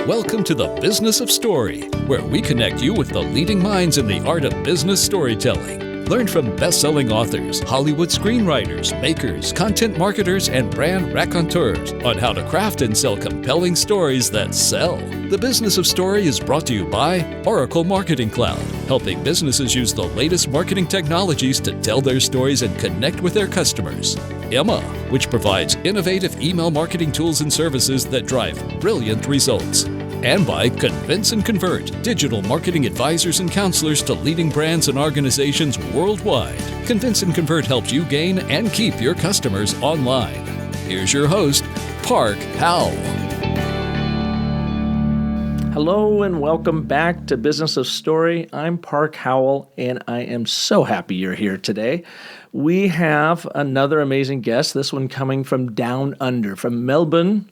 Welcome to the Business of Story, where we connect you with the leading minds in the art of business storytelling. Learn from best-selling authors, Hollywood screenwriters, makers, content marketers, and brand raconteurs on how to craft and sell compelling stories that sell. The Business of Story is brought to you by Oracle Marketing Cloud, helping businesses use the latest marketing technologies to tell their stories and connect with their customers. Emma, which provides innovative email marketing tools and services that drive brilliant results. And by Convince and Convert, digital marketing advisors and counselors to leading brands and organizations worldwide. Convince and Convert helps you gain and keep your customers online. Here's your host, Park Howell. Hello and welcome back to Business of Story. I'm Park Howell, and I am so happy you're here today. We have another amazing guest, this one coming from down under, from Melbourne,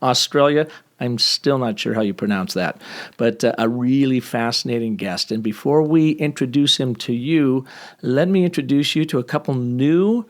Australia. I'm still not sure how you pronounce that, but a really fascinating guest. And before we introduce him to you, let me introduce you to a couple new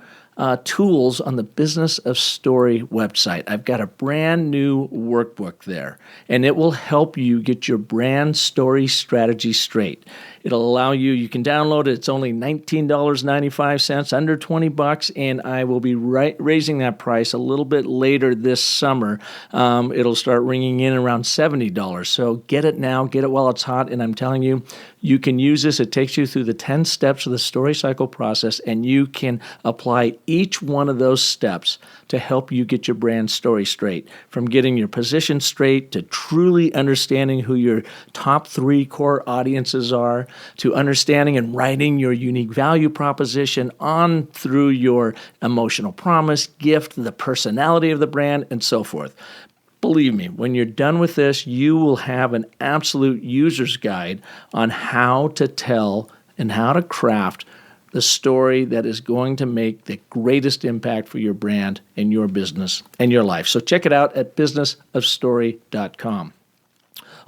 tools on the Business of Story website. I've got a brand new workbook there, and it will help you get your brand story strategy straight. It'll allow you can download it. It's only $19.95, under $20, and I will be raising that price a little bit later this summer. It'll start ringing in around $70. So get it now, get it while it's hot, and I'm telling you, you can use this. It takes you through the 10 steps of the story cycle process, and you can apply each one of those steps to help you get your brand story straight, from getting your position straight to truly understanding who your top 3 core audiences are, to understanding and writing your unique value proposition on through your emotional promise, gift, the personality of the brand, and so forth. Believe me, when you're done with this, you will have an absolute user's guide on how to tell and how to craft the story that is going to make the greatest impact for your brand and your business and your life. So check it out at businessofstory.com.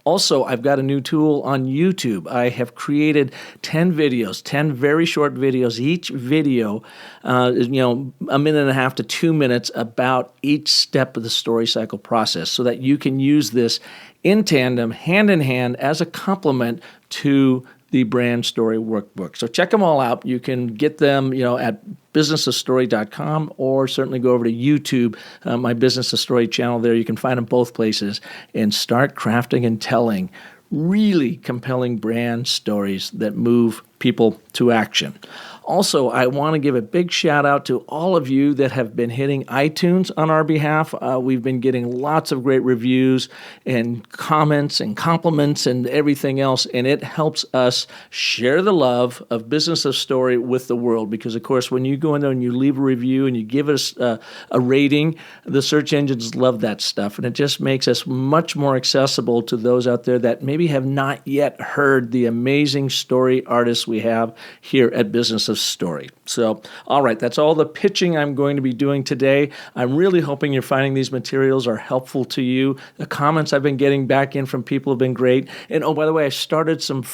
Also, I've got a new tool on YouTube. I have created 10 videos, 10 very short videos. Each video is, a minute and a half to 2 minutes about each step of the story cycle process, so that you can use this in tandem, hand in hand, as a complement to the brand story workbook. So check them all out. You can get them, at businessofstory.com, or certainly go over to YouTube, my Business of Story channel there. You can find them both places, and start crafting and telling really compelling brand stories that move people to action. Also, I want to give a big shout out to all of you that have been hitting iTunes on our behalf. We've been getting lots of great reviews and comments and compliments and everything else, and it helps us share the love of Business of Story with the world. Because, of course, when you go in there and you leave a review and you give us a rating, the search engines love that stuff, and it just makes us much more accessible to those out there that maybe have not yet heard the amazing story artists we have here at Business of Story. So, all right, that's all the pitching I'm going to be doing today. I'm really hoping you're finding these materials are helpful to you. The comments I've been getting back in from people have been great. And oh, by the way, I started some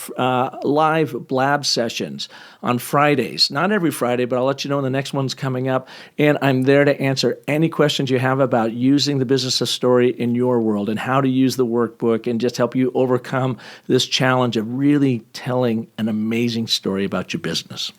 live blab sessions on Fridays. Not every Friday, but I'll let you know when the next one's coming up. And I'm there to answer any questions you have about using the Business of Story in your world, and how to use the workbook, and just help you overcome this challenge of really telling an amazing story about your business.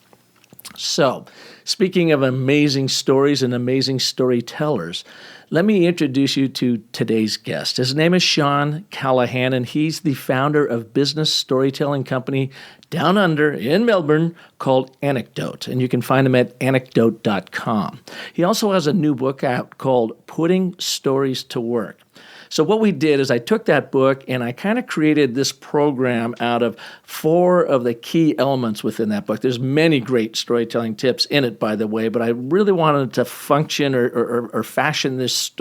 So, speaking of amazing stories and amazing storytellers, let me introduce you to today's guest. His name is Shawn Callahan, and he's the founder of business storytelling company down under in Melbourne called Anecdote, and you can find him at anecdote.com. He also has a new book out called Putting Stories to Work. So what we did is I took that book and I kind of created this program out of 4 of the key elements within that book. There's many great storytelling tips in it, by the way, but I really wanted to function or fashion this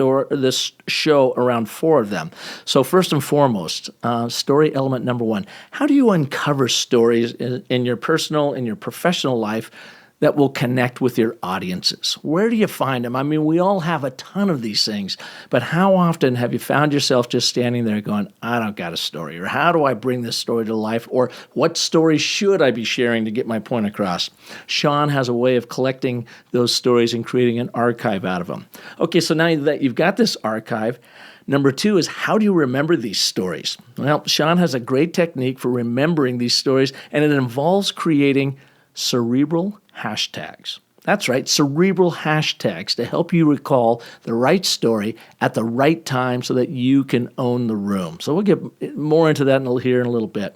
show around 4 of them. So first and foremost, story element number 1, how do you uncover stories in your personal and your professional life that will connect with your audiences? Where do you find them? I mean, we all have a ton of these things, but how often have you found yourself just standing there going, I don't got a story, or how do I bring this story to life, or what story should I be sharing to get my point across? Shawn has a way of collecting those stories and creating an archive out of them. Okay, so now that you've got this archive, number 2 is, how do you remember these stories? Well, Shawn has a great technique for remembering these stories, and it involves creating cerebral hashtags. That's right, cerebral hashtags to help you recall the right story at the right time so that you can own the room. So we'll get more into that here in a little bit.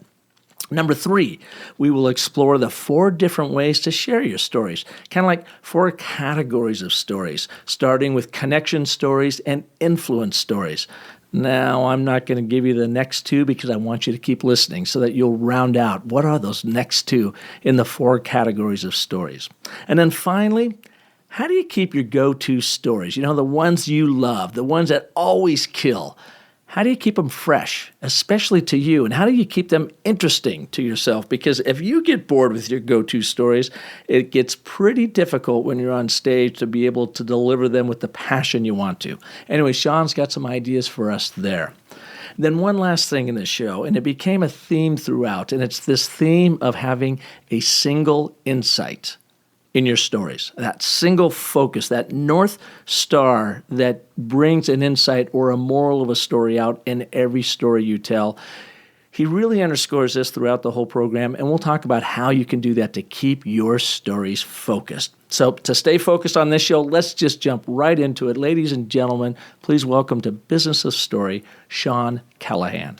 Number 3, we will explore the 4 different ways to share your stories, kind of like 4 categories of stories, starting with connection stories and influence stories. Now, I'm not going to give you the next 2 because I want you to keep listening so that you'll round out what are those next 2 in the 4 categories of stories. And then finally, how do you keep your go-to stories? You know, the ones you love, the ones that always kill. How do you keep them fresh, especially to you? And how do you keep them interesting to yourself? Because if you get bored with your go-to stories, it gets pretty difficult when you're on stage to be able to deliver them with the passion you want to. Anyway, Shawn's got some ideas for us there. Then one last thing in this show, and it became a theme throughout, and it's this theme of having a single insight in your stories, that single focus, that North Star that brings an insight or a moral of a story out in every story you tell. He really underscores this throughout the whole program, and we'll talk about how you can do that to keep your stories focused. So to stay focused on this show, let's just jump right into it. Ladies and gentlemen, please welcome to Business of Story, Shawn Callahan.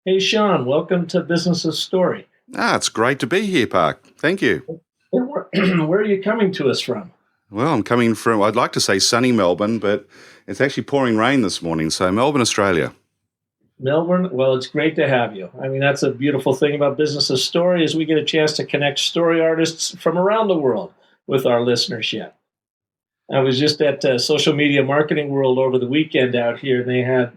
Hey, Shawn, welcome to Business of Story. It's great to be here, Park. Thank you. Where are you coming to us from? Well, I'm coming from, I'd like to say sunny Melbourne, but it's actually pouring rain this morning. So Melbourne, Australia. Melbourne, well, it's great to have you. I mean, that's a beautiful thing about Business of Story is we get a chance to connect story artists from around the world with our listenership. I was just at Social Media Marketing World over the weekend out here, and they had,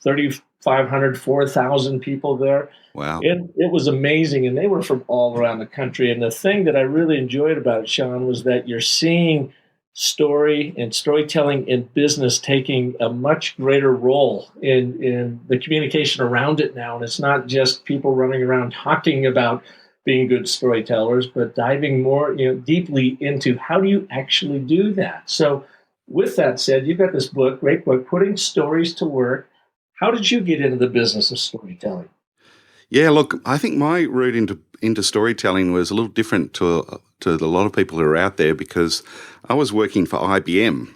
3,500, 4,000 people there. Wow. It was amazing, and they were from all around the country. And the thing that I really enjoyed about it, Shawn, was that you're seeing story and storytelling in business taking a much greater role in the communication around it now. And it's not just people running around talking about being good storytellers, but diving more deeply into how do you actually do that. So with that said, you've got this book, great book, Putting Stories to Work. How did you get into the business of storytelling? Yeah, look, I think my route into storytelling was a little different to a lot of people who are out there because I was working for IBM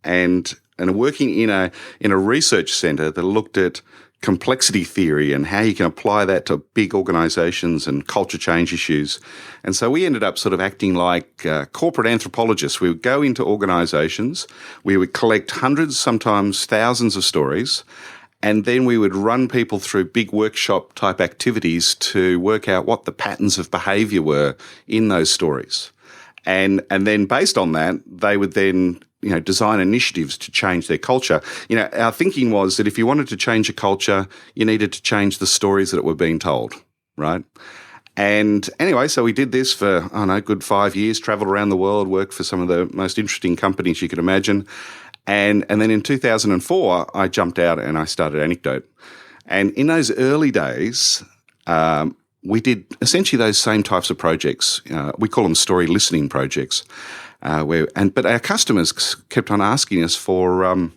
and working in a research center that looked at complexity theory and how you can apply that to big organizations and culture change issues. And so we ended up sort of acting like corporate anthropologists. We would go into organizations, we would collect hundreds, sometimes thousands of stories, and then we would run people through big workshop type activities to work out what the patterns of behavior were in those stories. And then based on that, they would then design initiatives to change their culture. Our thinking was that if you wanted to change a culture, you needed to change the stories that were being told, right? And anyway, so we did this for, good 5 years, traveled around the world, worked for some of the most interesting companies you could imagine. And then in 2004, I jumped out and I started Anecdote. And in those early days, we did essentially those same types of projects. We call them story listening projects. But our customers kept on asking us for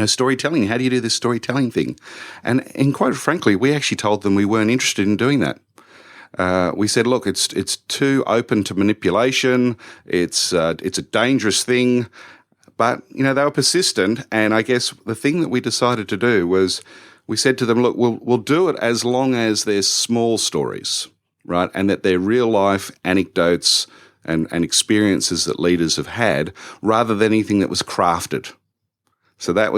storytelling. How do you do this storytelling thing? And quite frankly, we actually told them we weren't interested in doing that. We said, look, it's too open to manipulation. It's a dangerous thing. But they were persistent, and I guess the thing that we decided to do was we said to them, look, we'll do it as long as they're small stories, right, and that they're real life anecdotes and experiences that leaders have had, rather than anything that was crafted. So that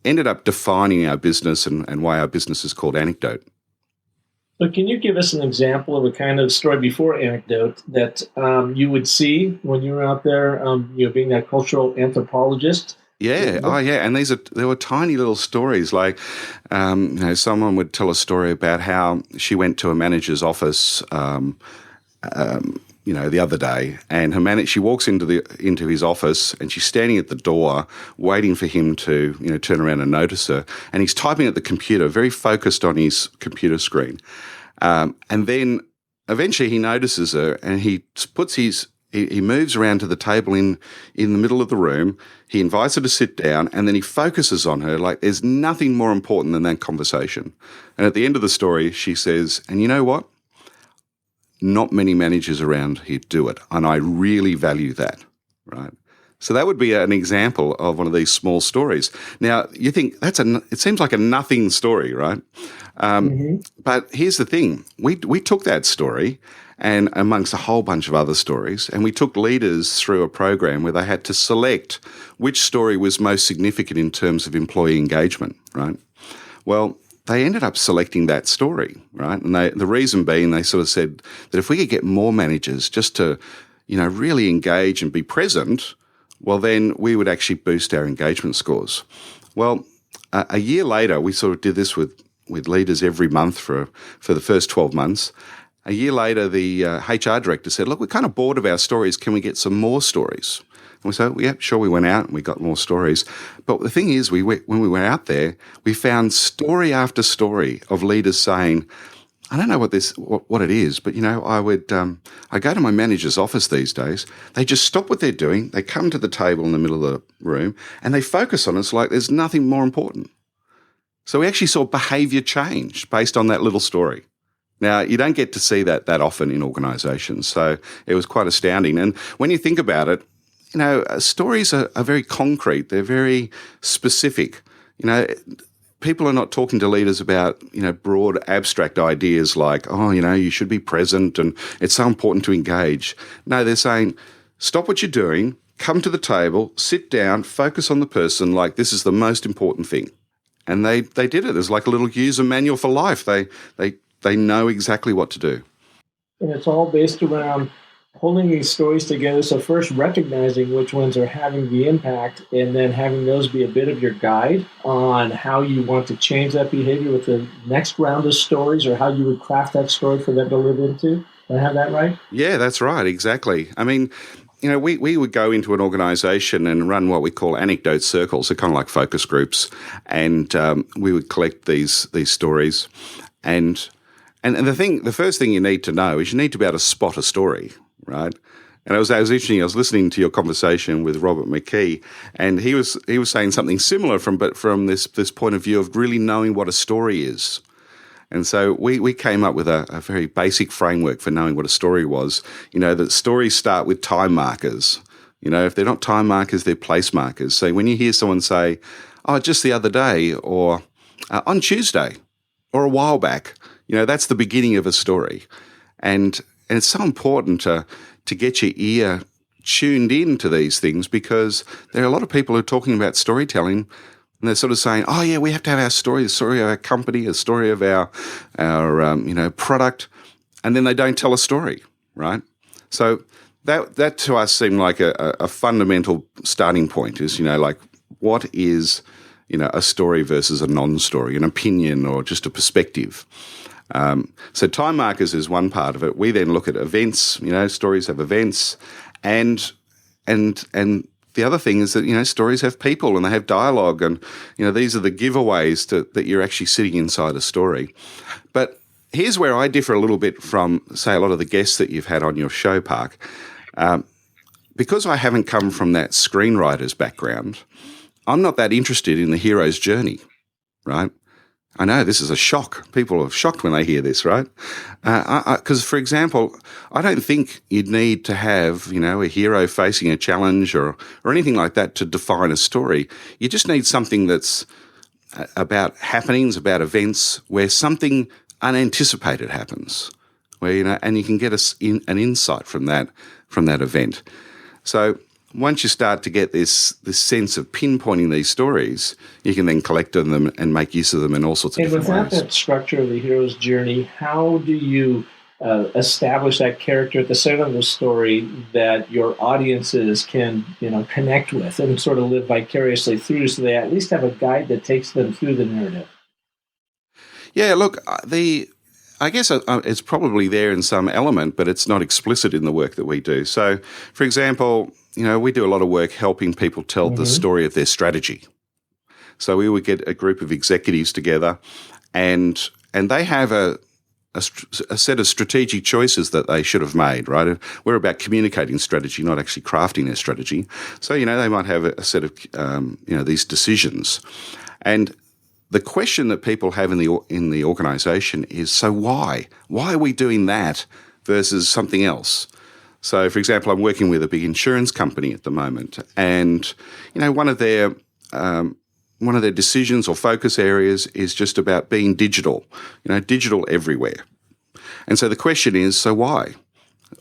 ended up defining our business and why our business is called Anecdote. So can you give us an example of a kind of story before Anecdote that you would see when you were out there, being a cultural anthropologist? Yeah. Oh, yeah. And there were tiny little stories like, someone would tell a story about how she went to a manager's office the other day, and she walks into his office, and she's standing at the door waiting for him to turn around and notice her, and he's typing at the computer, very focused on his computer screen, and then eventually he notices her, and he moves around to the table in the middle of the room. He invites her to sit down, and then he focuses on her like there's nothing more important than that conversation. And at the end of the story, she says, "And you know what? Not many managers around here do it, and I really value that," right? So that would be an example of one of these small stories. Now, you think it seems like a nothing story, right? But here's the thing. We took that story, and amongst a whole bunch of other stories, and we took leaders through a program where they had to select which story was most significant in terms of employee engagement, right? Well, they ended up selecting that story, right? And the reason being, they sort of said that if we could get more managers just to, really engage and be present, well, then we would actually boost our engagement scores. Well, a year later, we sort of did this with leaders every month for the first 12 months. A year later, the HR director said, "Look, we're kind of bored of our stories. Can we get some more stories?" And we said, "Yeah, sure." We went out and we got more stories. But the thing is, when we went out there, we found story after story of leaders saying, "I don't know what it is, but I go to my manager's office these days. They just stop what they're doing. They come to the table in the middle of the room and they focus on us like there's nothing more important." So we actually saw behaviour change based on that little story. Now, you don't get to see that often in organisations, so it was quite astounding. And when you think about it, stories are very concrete. They're very specific. People are not talking to leaders about, broad abstract ideas like, you should be present and it's so important to engage. No, they're saying, stop what you're doing, come to the table, sit down, focus on the person like this is the most important thing. And they did it. It's like a little user manual for life. They know exactly what to do. And it's all based around pulling these stories together. So first recognizing which ones are having the impact, and then having those be a bit of your guide on how you want to change that behavior with the next round of stories, or how you would craft that story for them to live into. Did I have that right? Yeah, that's right. Exactly. I mean, we would go into an organisation and run what we call anecdote circles. They're kind of like focus groups, and we would collect these stories. And the first thing you need to know is you need to be able to spot a story, right? And it was interesting. I was listening to your conversation with Robert McKee, and he was saying something similar from this point of view of really knowing what a story is. And so we came up with a very basic framework for knowing what a story was. That stories start with time markers. If they're not time markers, they're place markers. So when you hear someone say, "Oh, just the other day," or "on Tuesday," or "a while back," that's the beginning of a story. And it's so important to get your ear tuned in to these things, because there are a lot of people who are talking about storytelling, and they're sort of saying, "Oh yeah, we have to have our story, the story of our company, the story of our product," and then they don't tell a story, right? So that to us seemed like a fundamental starting point. Is like, what is a story versus a non-story, an opinion or just a perspective. So time markers is one part of it. We then look at events. Stories have events, and the other thing is that stories have people and they have dialogue, and these are the giveaways that you're actually sitting inside a story. But here's where I differ a little bit from, say, a lot of the guests that you've had on your show, Park. Because I haven't come from that screenwriter's background, I'm not that interested in the hero's journey, right? I know this is a shock. People are shocked when they hear this, right? Because, for example, I don't think you'd need to have, a hero facing a challenge or anything like that to define a story. You just need something that's about happenings, about events where something unanticipated happens, where, and you can get an insight from that event. So once you start to get this sense of pinpointing these stories, you can then collect them and make use of them in all sorts of different ways. And without that structure of the hero's journey, how do you establish that character at the center of the story that your audiences can, connect with and sort of live vicariously through, so they at least have a guide that takes them through the narrative? Yeah, look, I guess it's probably there in some element, but it's not explicit in the work that we do. So, for example, we do a lot of work helping people tell the story of their strategy. So we would get a group of executives together, and they have a set of strategic choices that they should have made, right? We're about communicating strategy, not actually crafting their strategy. So, they might have a set of, these decisions. And the question that people have in the organisation is, so why? Why are we doing that versus something else? So, for example, I'm working with a big insurance company at the moment, and one of their decisions or focus areas is just about being digital. Digital everywhere. And so the question is, so why?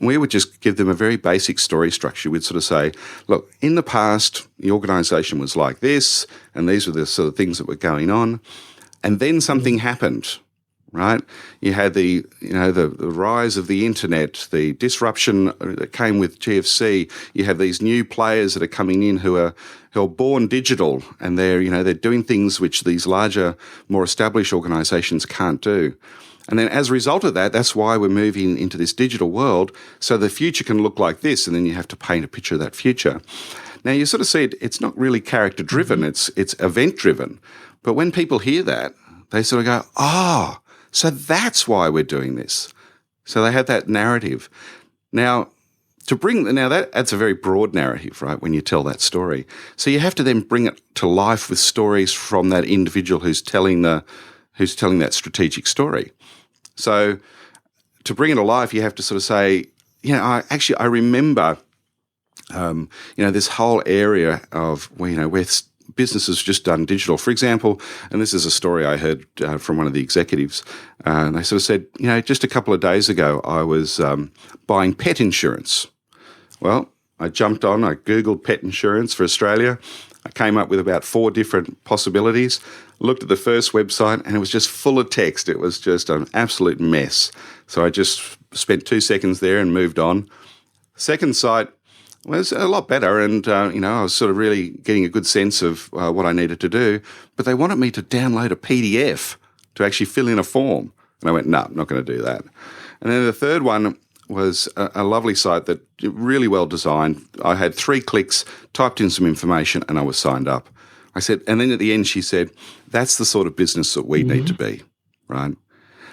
We would just give them a very basic story structure. We'd sort of say, look, in the past, the organisation was like this, and these were the sort of things that were going on, and then something happened, right? You had the rise of the internet, the disruption that came with GFC. You have these new players that are coming in who are born digital, and they're doing things which these larger, more established organisations can't do. And then as a result of that, that's why we're moving into this digital world, so the future can look like this, and then you have to paint a picture of that future. Now, you sort of see it's not really character-driven, it's event-driven. But when people hear that, they sort of go, so that's why we're doing this. So they have that narrative. Now, that's a very broad narrative, right, when you tell that story. So you have to then bring it to life with stories from that individual who's telling that strategic story. So to bring it to life, you have to sort of say, I remember, this whole area of where businesses just done digital. For example, and this is a story I heard from one of the executives, and they sort of said, just a couple of days ago, I was buying pet insurance. Well, I Googled pet insurance for Australia. I came up with about 4 different possibilities, looked at the first website, and it was just full of text. It was just an absolute mess. So I just spent 2 seconds there and moved on. Second site was a lot better, and I was sort of really getting a good sense of what I needed to do, but they wanted me to download a PDF to actually fill in a form. And I went, no, I'm not going to do that. And then the third one was a lovely site that really well designed. I had 3 clicks, typed in some information, and I was signed up. I said, and then at the end she said, that's the sort of business that we need to be, right?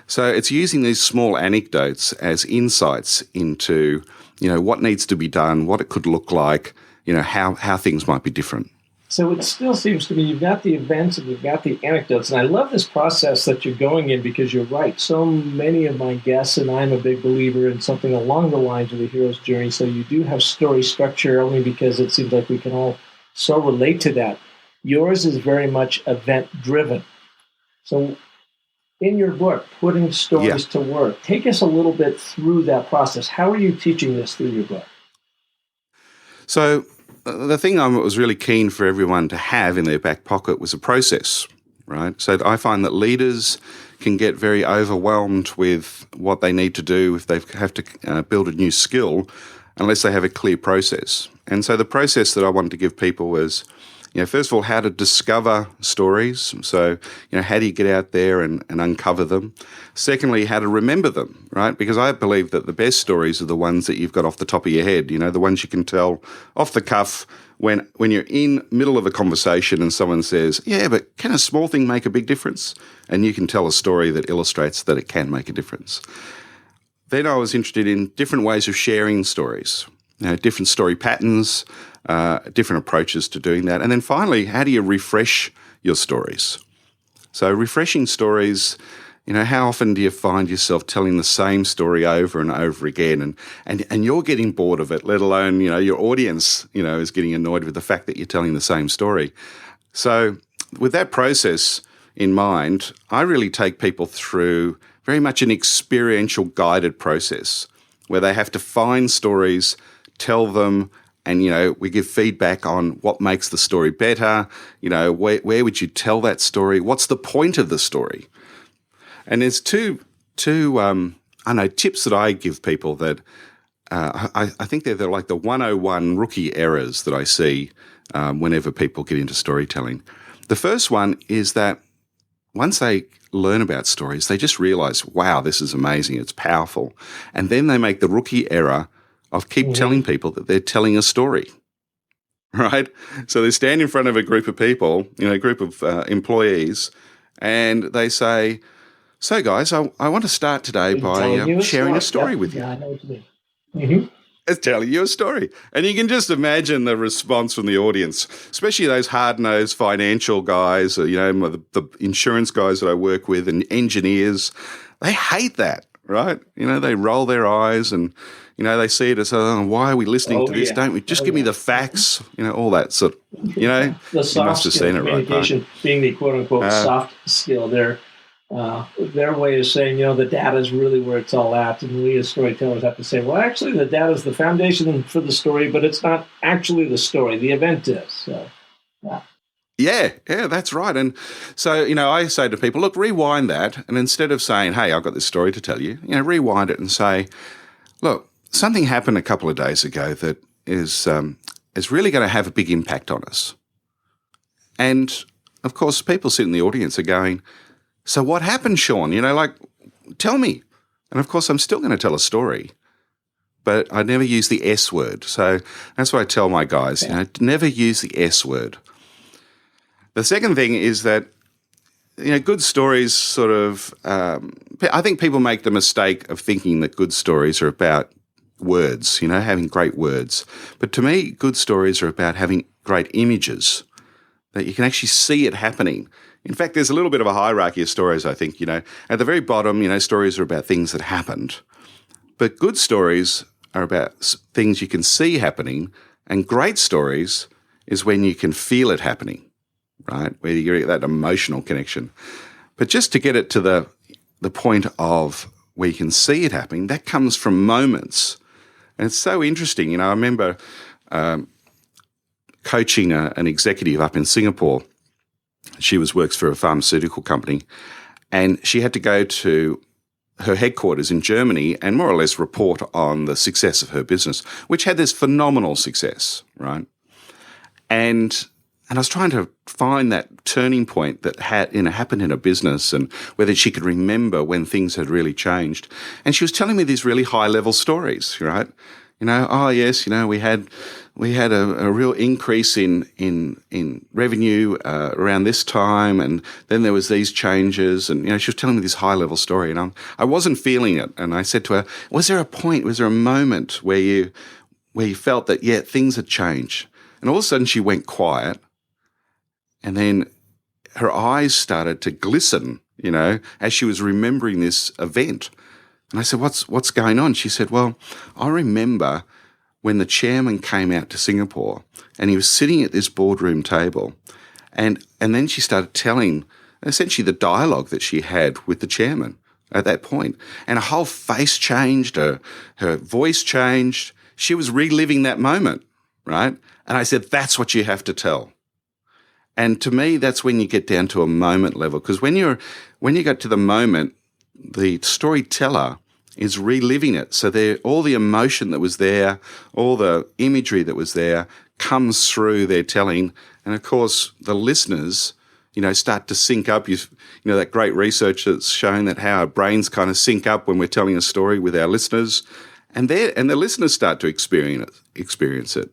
So it's using these small anecdotes as insights into, what needs to be done, what it could look like, how things might be different. So it still seems to me you've got the events and you've got the anecdotes. And I love this process that you're going in, because you're right. So many of my guests, and I'm a big believer in something along the lines of the hero's journey. So you do have story structure, only because it seems like we can all so relate to that. Yours is very much event-driven. So in your book, Putting Stories to Work, take us a little bit through that process. How are you teaching this through your book? So the thing I was really keen for everyone to have in their back pocket was a process, right? So I find that leaders can get very overwhelmed with what they need to do if they have to build a new skill, unless they have a clear process. And so the process that I wanted to give people was, first of all, how to discover stories. So, how do you get out there and uncover them? Secondly, how to remember them, right? Because I believe that the best stories are the ones that you've got off the top of your head, the ones you can tell off the cuff when you're in middle of a conversation and someone says, yeah, but can a small thing make a big difference? And you can tell a story that illustrates that it can make a difference. Then I was interested in different ways of sharing stories, different story patterns, different approaches to doing that. And then finally, how do you refresh your stories? So refreshing stories, how often do you find yourself telling the same story over and over again, and you're getting bored of it, let alone, your audience, is getting annoyed with the fact that you're telling the same story. So with that process in mind, I really take people through very much an experiential guided process where they have to find stories, tell them, and, we give feedback on what makes the story better, where would you tell that story? What's the point of the story? And there's two tips that I give people that I think they're like the 101 rookie errors that I see whenever people get into storytelling. The first one is that once they learn about stories, they just realize, wow, this is amazing, it's powerful. And then they make the rookie error of keep telling people that they're telling a story, right? So they stand in front of a group of people, a group of employees, and they say, so guys, I want to start today by sharing a story with you. Yeah, I know what you mean. It's telling you a story. And you can just imagine the response from the audience, especially those hard-nosed financial guys, the insurance guys that I work with and engineers. They hate that, right? They roll their eyes and, they see it as, why are we listening to this? Yeah. Don't we? Just give me the facts, all that sort of, The soft you must have skill seen it, right? communication being the quote-unquote soft skill there. Their way of saying, the data is really where it's all at. And we as storytellers have to say, well, actually, the data is the foundation for the story, but it's not actually the story. The event is. So, yeah. Yeah, that's right. And so, I say to people, look, rewind that. And instead of saying, hey, I've got this story to tell you, rewind it and say, look, something happened a couple of days ago that is really going to have a big impact on us. And, of course, people sitting in the audience are going, so what happened, Shawn? Tell me. And of course, I'm still going to tell a story, but I never use the S word. So that's what I tell my guys, never use the S word. The second thing is that, good stories sort of, I think people make the mistake of thinking that good stories are about words, having great words. But to me, good stories are about having great images, that you can actually see it happening. In fact, there's a little bit of a hierarchy of stories, I think. At the very bottom, stories are about things that happened. But good stories are about things you can see happening, and great stories is when you can feel it happening, right? Where you get that emotional connection. But just to get it to the point of where you can see it happening, that comes from moments. And it's so interesting. I remember coaching an executive up in Singapore. She works for a pharmaceutical company, and she had to go to her headquarters in Germany and more or less report on the success of her business, which had this phenomenal success, right? And I was trying to find that turning point that had happened in her business and whether she could remember when things had really changed. And she was telling me these really high-level stories, right? Oh yes, we had a real increase in revenue around this time, and then there was these changes, and she was telling me this high level story, and I wasn't feeling it. And I said to her, was there a moment where you felt that things had changed? And all of a sudden she went quiet, and then her eyes started to glisten, as she was remembering this event. And I said, what's going on? She said, well, I remember when the chairman came out to Singapore and he was sitting at this boardroom table, and then she started telling essentially the dialogue that she had with the chairman at that point. And her whole face changed, her voice changed. She was reliving that moment, right? And I said, that's what you have to tell. And to me, that's when you get down to a moment level, because when you get to the moment, the storyteller is reliving it. So all the emotion that was there, all the imagery that was there comes through their telling. And of course, the listeners, start to sync up. That great research that's shown that how our brains kind of sync up when we're telling a story with our listeners, and the listeners start to experience it.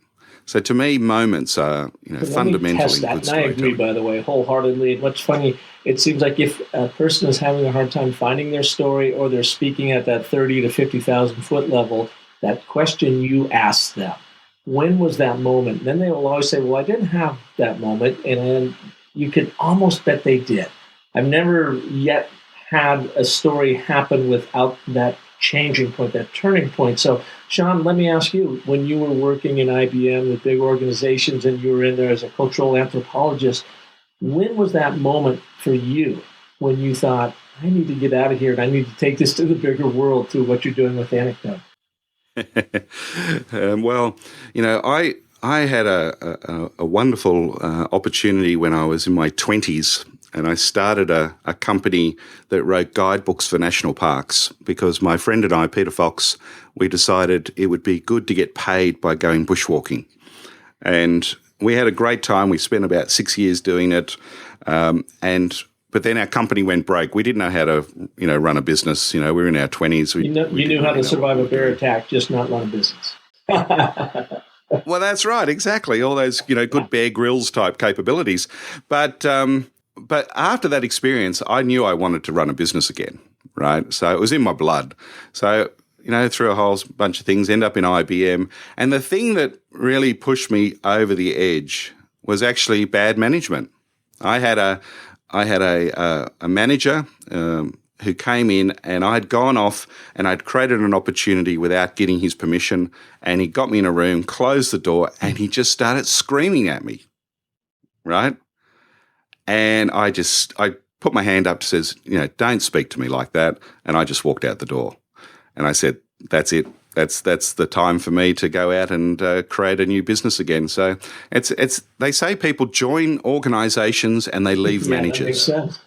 So to me, moments are fundamental in good storytelling. I agree, by the way, wholeheartedly. And what's funny, it seems like if a person is having a hard time finding their story, or they're speaking at that 30 to 50,000 foot level, that question you ask them, when was that moment? Then they will always say, well, I didn't have that moment. And you can almost bet they did. I've never yet had a story happen without that changing point, that turning point. So, Shawn, let me ask you, when you were working in IBM with big organizations and you were in there as a cultural anthropologist, when was that moment for you when you thought, I need to get out of here and I need to take this to the bigger world through what you're doing with Anecdote? I had a wonderful opportunity when I was in my 20s, and I started a company that wrote guidebooks for national parks, because my friend and I, Peter Fox, we decided it would be good to get paid by going bushwalking. And we had a great time. We spent about 6 years doing it. And but then our company went broke. We didn't know how to, run a business. We were in our 20s. You knew how to survive a bear attack, just not run a business. Well, that's right. Exactly. All those, good Bear Grylls type capabilities. But after that experience, I knew I wanted to run a business again, right? So it was in my blood. So, through a whole bunch of things, end up in IBM. And the thing that really pushed me over the edge was actually bad management. I had a manager who came in, and I'd gone off and I'd created an opportunity without getting his permission, and he got me in a room, closed the door, and he just started screaming at me, right? And I put my hand up, says, don't speak to me like that, and I just walked out the door. And I said, that's it. That's the time for me to go out and create a new business again. So it's they say people join organizations and they leave managers. That makes sense.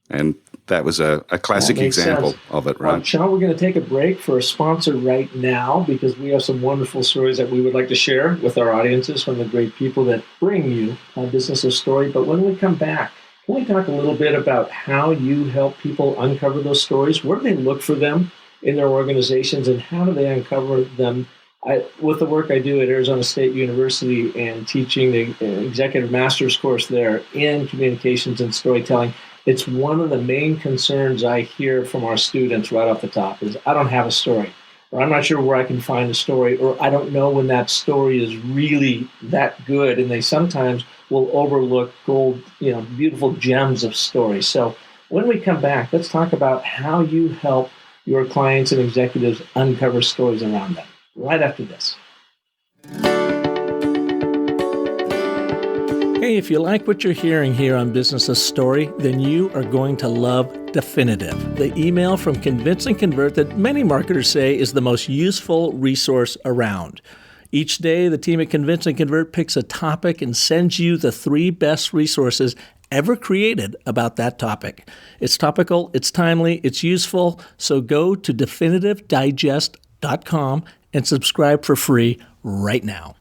And that was a classic example of it, right? Shawn, we're going to take a break for a sponsor right now because we have some wonderful stories that we would like to share with our audiences from the great people that bring you a business of story. But when we come back, can we talk a little bit about how you help people uncover those stories? Where do they look for them in their organizations, and how do they uncover them? With the work I do at Arizona State University and teaching the executive master's course there in communications and storytelling, it's one of the main concerns I hear from our students right off the top is, I don't have a story, or I'm not sure where I can find a story, or I don't know when that story is really that good. And they sometimes will overlook beautiful gems of stories. So when we come back, let's talk about how you help your clients and executives uncover stories around them right after this. Hey, if you like what you're hearing here on Business of Story, then you are going to love Definitive, the email from Convince and Convert that many marketers say is the most useful resource around. Each day, the team at Convince and Convert picks a topic and sends you the 3 best resources ever created about that topic. It's topical, it's timely, it's useful, so go to definitivedigest.com and subscribe for free right now.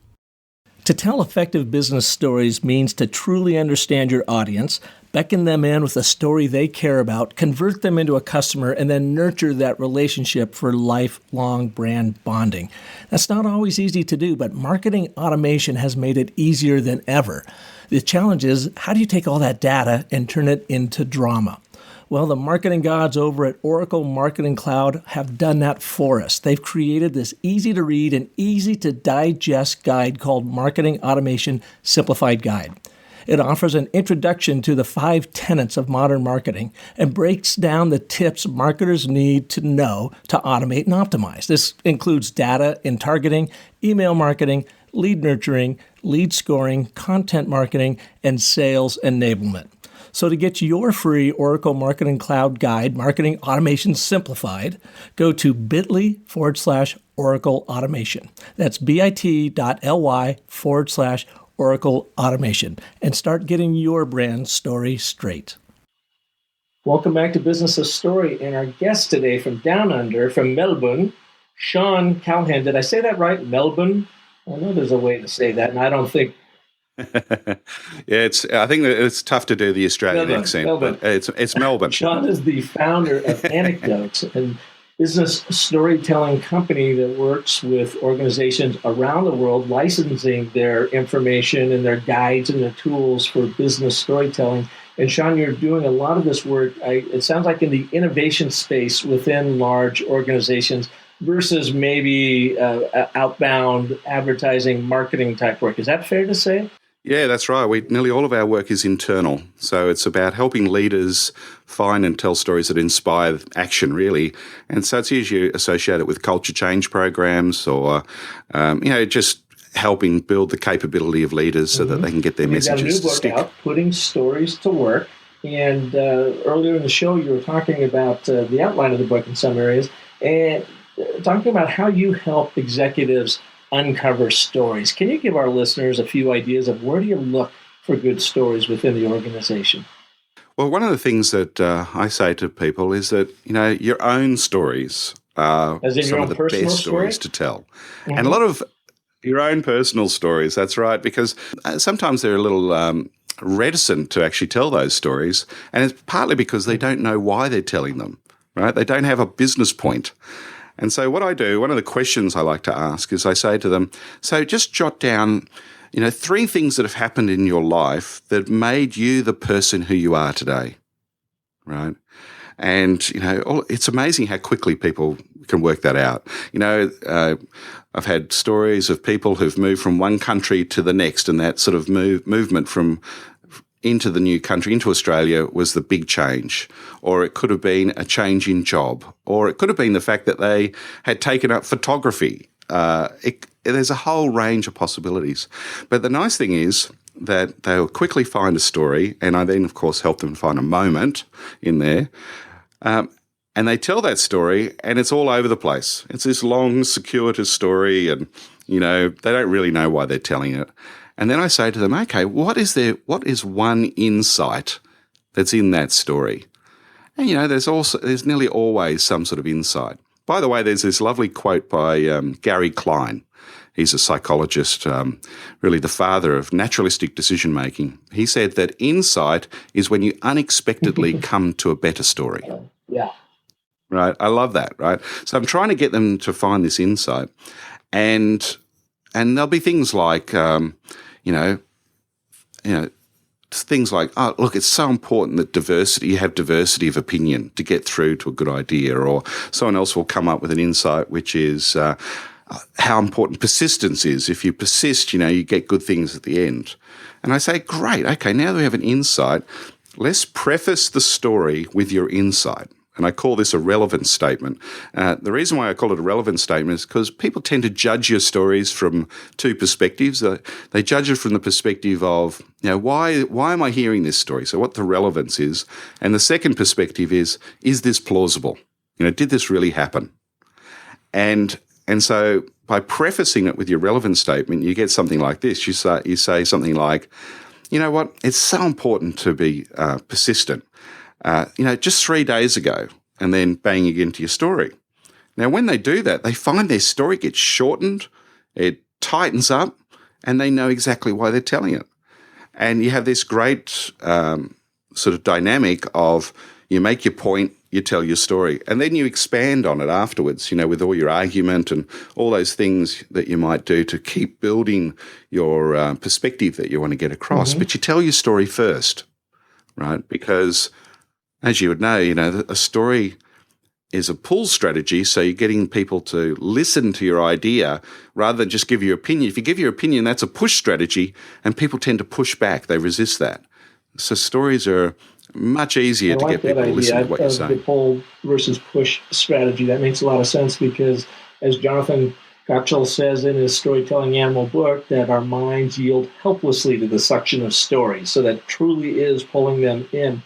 To tell effective business stories means to truly understand your audience, beckon them in with a story they care about, convert them into a customer, and then nurture that relationship for lifelong brand bonding. That's not always easy to do, but marketing automation has made it easier than ever. The challenge is, how do you take all that data and turn it into drama? Well, the marketing gods over at Oracle Marketing Cloud have done that for us. They've created this easy-to-read and easy-to-digest guide called Marketing Automation Simplified Guide. It offers an introduction to the 5 tenets of modern marketing and breaks down the tips marketers need to know to automate and optimize. This includes data in targeting, email marketing, lead nurturing, lead scoring, content marketing, and sales enablement. So to get your free Oracle Marketing Cloud Guide, Marketing Automation Simplified, go to bit.ly/Oracle Automation. That's bit.ly/Oracle Automation, and start getting your brand story straight. Welcome back to Business of Story, and our guest today from Down Under, from Melbourne, Shawn Callahan. Did I say that right? Melbourne? I know there's a way to say that, and I don't think. Yeah, I think that it's tough to do the Australian accent, Melbourne. But it's Melbourne. Shawn is the founder of Anecdote, a business storytelling company that works with organizations around the world, licensing their information and their guides and their tools for business storytelling. And Shawn, you're doing a lot of this work, it sounds like, in the innovation space within large organizations versus maybe outbound advertising, marketing type work. Is that fair to say? Yeah, that's right. Nearly all of our work is internal. So it's about helping leaders find and tell stories that inspire action, really. And so it's usually associated with culture change programs or, just helping build the capability of leaders so that they can get their messages to stick. Out, Putting Stories to Work. And earlier in the show, you were talking about the outline of the book in some areas and talking about how you help executives uncover stories. Can you give our listeners a few ideas of where do you look for good stories within the organization? Well, one of the things that I say to people is that, your own stories are some of the best stories to tell. And a lot of your own personal stories, that's right, because sometimes they're a little reticent to actually tell those stories, and it's partly because they don't know why they're telling them, right? They don't have a business point. And so what I do, one of the questions I like to ask is I say to them, so just jot down, 3 things that have happened in your life that made you the person who you are today, right? And, it's amazing how quickly people can work that out. I've had stories of people who've moved from one country to the next, and that sort of movement from into the new country, into Australia, was the big change. Or it could have been a change in job. Or it could have been the fact that they had taken up photography. There's a whole range of possibilities. But the nice thing is that they'll quickly find a story, and I then, of course, help them find a moment in there. And they tell that story, and it's all over the place. It's this long, circuitous story, and, they don't really know why they're telling it. And then I say to them, okay, what is one insight that's in that story? And, there's nearly always some sort of insight. By the way, there's this lovely quote by Gary Klein. He's a psychologist, really the father of naturalistic decision-making. He said that insight is when you unexpectedly come to a better story. Yeah. Right. I love that. Right. So I'm trying to get them to find this insight, and there'll be things like, things like, oh, look, it's so important that you have diversity of opinion to get through to a good idea, or someone else will come up with an insight, which is how important persistence is. If you persist, you get good things at the end. And I say, great. Okay. Now that we have an insight, let's preface the story with your insight. And I call this a relevance statement. The reason why I call it a relevance statement is because people tend to judge your stories from 2 perspectives. They judge it from the perspective of, why am I hearing this story? So what the relevance is. And the second perspective is this plausible? Did this really happen? And so by prefacing it with your relevance statement, you get something like this. You say something like, it's so important to be persistent. Just 3 days ago, and then bang into your story. Now, when they do that, they find their story gets shortened, it tightens up, and they know exactly why they're telling it. And you have this great sort of dynamic of you make your point, you tell your story, and then you expand on it afterwards, with all your argument and all those things that you might do to keep building your perspective that you want to get across. Mm-hmm. But you tell your story first, right? Because as you would know, a story is a pull strategy, so you're getting people to listen to your idea rather than just give your opinion. If you give your opinion, that's a push strategy, and people tend to push back. They resist that. So stories are much easier to get people to listen to what you're saying. The pull versus push strategy, that makes a lot of sense because, as Jonathan Gottschall says in his storytelling animal book, that our minds yield helplessly to the suction of stories, so that truly is pulling them in.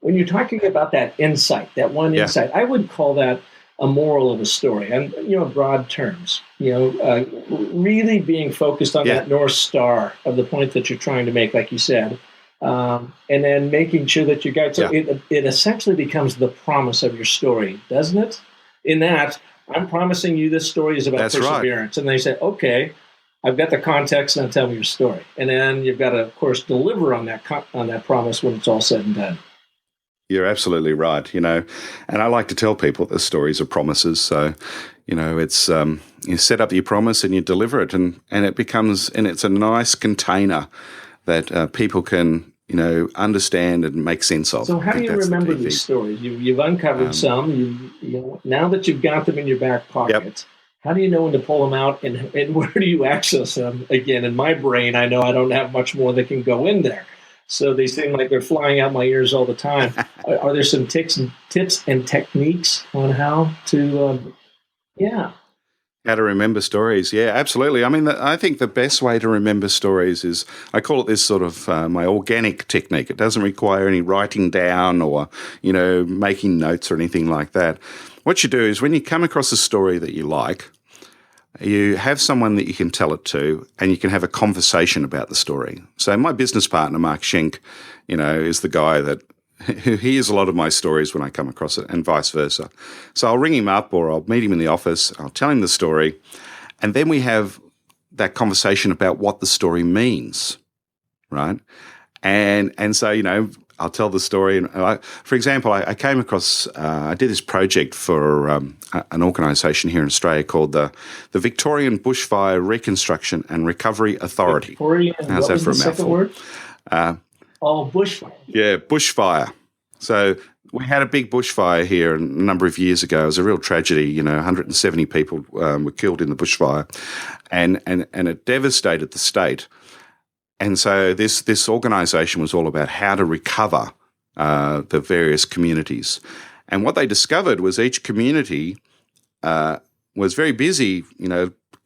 When you're talking about that insight, that one insight, I would call that a moral of a story, and broad terms. Really being focused on that North Star of the point that you're trying to make, like you said, and then making sure that you guide. So it essentially becomes the promise of your story, doesn't it? In that, I'm promising you this story is about perseverance, right. And they say, okay, I've got the context, now tell me your story, and then you've got to, of course, deliver on that promise when it's all said and done. You're absolutely right, and I like to tell people that stories are promises. So, it's you set up your promise and you deliver it, and it becomes, and it's a nice container that people can, understand and make sense of. So, how do you remember these stories? You've uncovered some. Now that you've got them in your back pocket. Yep. How do you know when to pull them out, and where do you access them? Again, in my brain, I know I don't have much more that can go in there. So they seem like they're flying out my ears all the time. Are there some tips and techniques on how to, How to remember stories. Yeah, absolutely. I mean, I think the best way to remember stories is, I call it this sort of my organic technique. It doesn't require any writing down or, making notes or anything like that. What you do is when you come across a story that you like, you have someone that you can tell it to, and you can have a conversation about the story. So my business partner, Mark Schenk, is the guy that who hears a lot of my stories when I come across it, and vice versa. So I'll ring him up, or I'll meet him in the office, I'll tell him the story, and then we have that conversation about what the story means, right? And so, I'll tell the story. And for example, I came across, I did this project for an organisation here in Australia called the Victorian Bushfire Reconstruction and Recovery Authority. Victorian, how's what that was for a the second mouthful? word? Bushfire. Yeah, bushfire. So we had a big bushfire here a number of years ago. It was a real tragedy. 170 people were killed in the bushfire, and it devastated the state. And so this organisation was all about how to recover the various communities. And what they discovered was each community was very busy,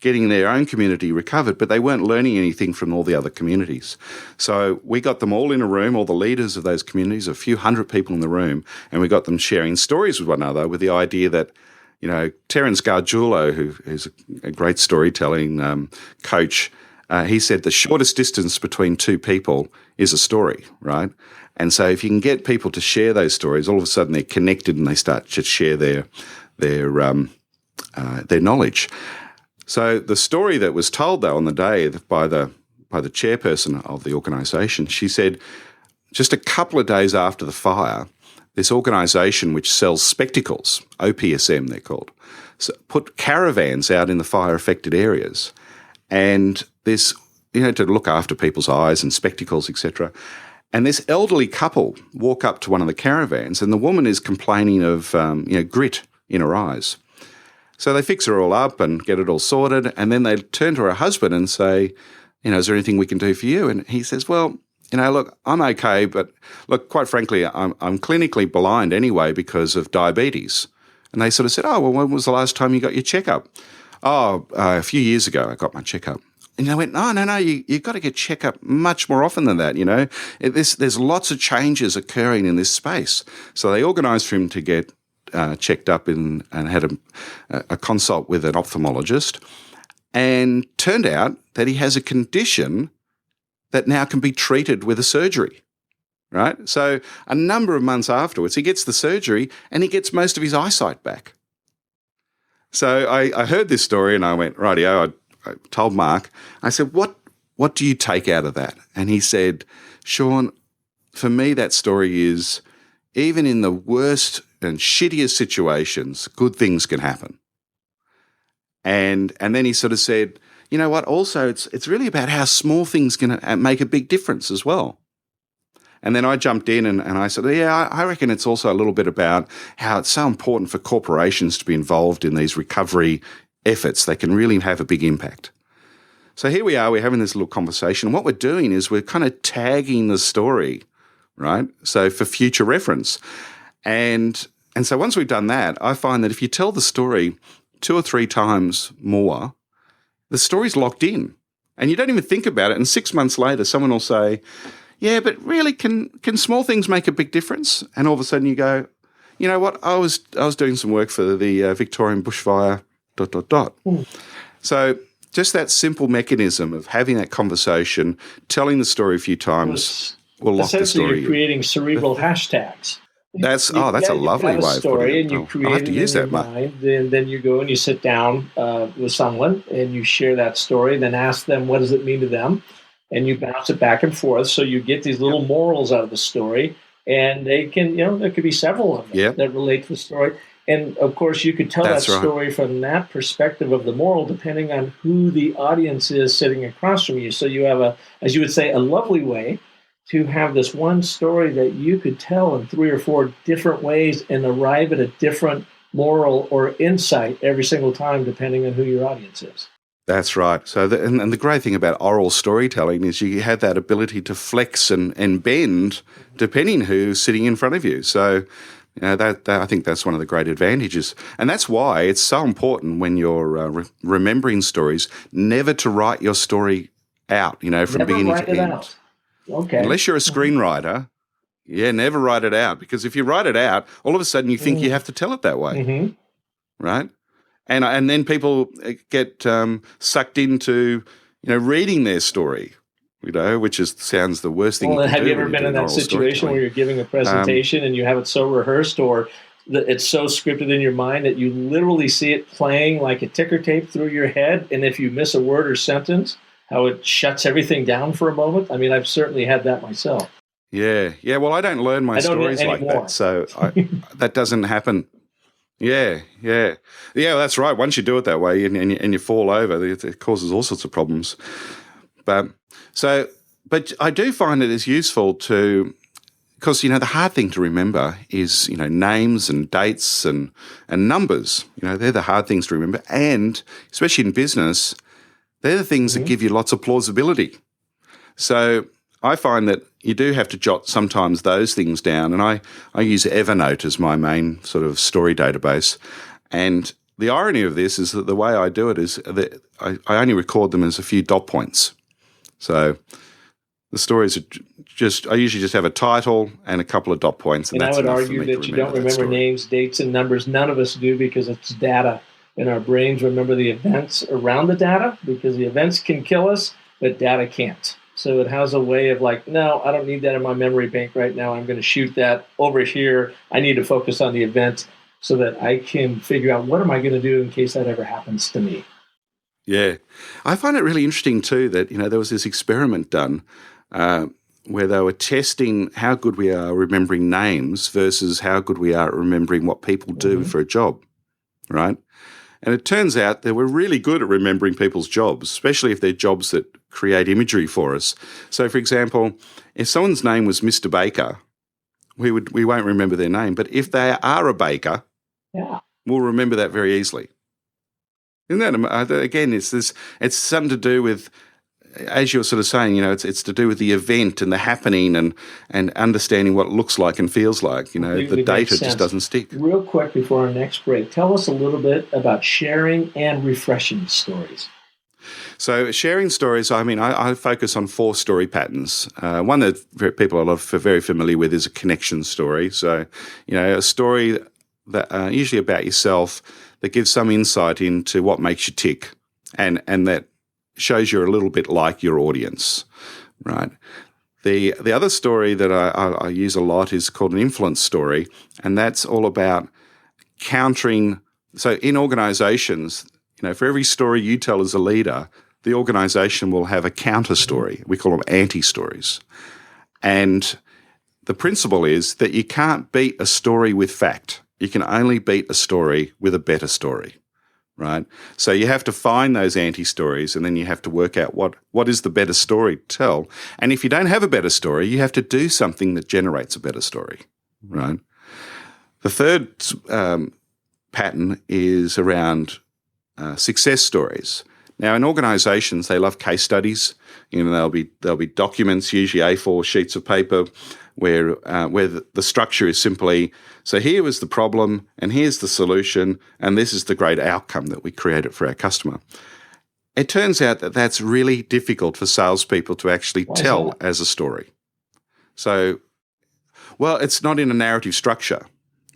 getting their own community recovered, but they weren't learning anything from all the other communities. So we got them all in a room, all the leaders of those communities, a few hundred people in the room, and we got them sharing stories with one another with the idea that, Terence Gargiulo, who's a great storytelling coach, he said the shortest distance between two people is a story, right? And so if you can get people to share those stories, all of a sudden they're connected and they start to share their knowledge. So the story that was told, though, on the day by the chairperson of the organisation, she said just a couple of days after the fire, this organisation which sells spectacles, OPSM they're called, so put caravans out in the fire-affected areas, and this, to look after people's eyes and spectacles, etc. And this elderly couple walk up to one of the caravans, and the woman is complaining of grit in her eyes. So they fix her all up and get it all sorted, and then they turn to her husband and say, is there anything we can do for you? And he says, well, look, I'm okay, but look, quite frankly, I'm clinically blind anyway because of diabetes. And they sort of said, oh, well, when was the last time you got your checkup? Oh, a few years ago I got my checkup. And they went, no, you've got to get checked much more often than that, There's lots of changes occurring in this space. So they organised for him to get checked up and had a consult with an ophthalmologist, and turned out that he has a condition that now can be treated with a surgery, right? So a number of months afterwards, he gets the surgery and he gets most of his eyesight back. So I heard this story and I went, rightio, I told Mark, I said, what do you take out of that? And he said, Shawn, for me that story is even in the worst and shittiest situations, good things can happen. And then he sort of said, you know what, also it's really about how small things can make a big difference as well. And then I jumped in and I said, yeah, I reckon it's also a little bit about how it's so important for corporations to be involved in these recovery efforts. They can really have a big impact. So here we are, we're having this little conversation. And what we're doing is we're kind of tagging the story, right? So for future reference. And so once we've done that, I find that if you tell the story 2 or 3 times more, the story's locked in. And you don't even think about it. And 6 months later, someone will say, yeah, but really, can small things make a big difference? And all of a sudden you go, you know what, I was doing some work for the Victorian bushfire, ... So just that simple mechanism of having that conversation, telling the story a few times will lock the story. Essentially, you're creating cerebral hashtags. That's a lovely way of putting it. And you create I'll have to use that, Mark. And then you go and you sit down with someone and you share that story, then ask them what does it mean to them, and you bounce it back and forth. So you get these little morals out of the story, and they can, there could be several of them that relate to the story. And of course, you could tell that story from that perspective of the moral, depending on who the audience is sitting across from you. So you have as you would say, a lovely way to have this one story that you could tell in 3 or 4 different ways and arrive at a different moral or insight every single time, depending on who your audience is. That's right. So, and the great thing about oral storytelling is you have that ability to flex and bend depending who's sitting in front of you. So, that I think that's one of the great advantages. And that's why it's so important when you're remembering stories, never to write your story out, from beginning to end. Out. Okay. Unless you're a screenwriter, never write it out. Because if you write it out, all of a sudden you think you have to tell it that way, right? And then people get sucked into, reading their story, which sounds the worst thing. Well, have you ever been in that situation where you're giving a presentation and you have it so rehearsed or it's so scripted in your mind that you literally see it playing like a ticker tape through your head, and if you miss a word or sentence, how it shuts everything down for a moment. I mean, I've certainly had that myself. Yeah. Well, I don't learn my stories like that, so that doesn't happen. Yeah. That's right. Once you do it that way and you fall over, it causes all sorts of problems. But I do find it is useful to, because the hard thing to remember is names and dates and numbers. They're the hard things to remember, and especially in business, they're the things that give you lots of plausibility. So I find that you do have to jot sometimes those things down, and I use Evernote as my main sort of story database. And the irony of this is that the way I do it is that I only record them as a few dot points. So the stories are I usually just have a title and a couple of dot points, and that's I would enough argue for me that to you don't remember names, dates, and numbers. None of us do, because it's data. And our brains remember the events around the data, because the events can kill us, but data can't. So it has a way of like, no, I don't need that in my memory bank right now. I'm going to shoot that over here. I need to focus on the event so that I can figure out what am I going to do in case that ever happens to me. Yeah. I find it really interesting too that, there was this experiment done where they were testing how good we are remembering names versus how good we are at remembering what people do for a job, right? And it turns out that we're really good at remembering people's jobs, especially if they're jobs that create imagery for us. So, for example, if someone's name was Mr. Baker, we won't remember their name. But if they are a baker, we'll remember that very easily. Isn't that, again, it's something to do with, as you're sort of saying, it's to do with the event and the happening and understanding what it looks like and feels like. The data just doesn't stick. Real quick before our next break, tell us a little bit about sharing and refreshing stories. So sharing stories, I focus on 4 story patterns. One that people are very familiar with is a connection story. So, a story that usually about yourself that gives some insight into what makes you tick and that shows you're a little bit like your audience, right? The other story that I use a lot is called an influence story, and that's all about countering. So in organizations, for every story you tell as a leader, the organization will have a counter story. We call them anti-stories. And the principle is that you can't beat a story with fact. You can only beat a story with a better story, right? So you have to find those anti-stories, and then you have to work out what is the better story to tell. And if you don't have a better story, you have to do something that generates a better story, right? The third pattern is around success stories. Now, in organizations, they love case studies. There'll be documents, usually A4 sheets of paper, where the structure is simply, so here was the problem, and here's the solution, and this is the great outcome that we created for our customer. It turns out that that's really difficult for salespeople to actually tell as a story. So, well, it's not in a narrative structure,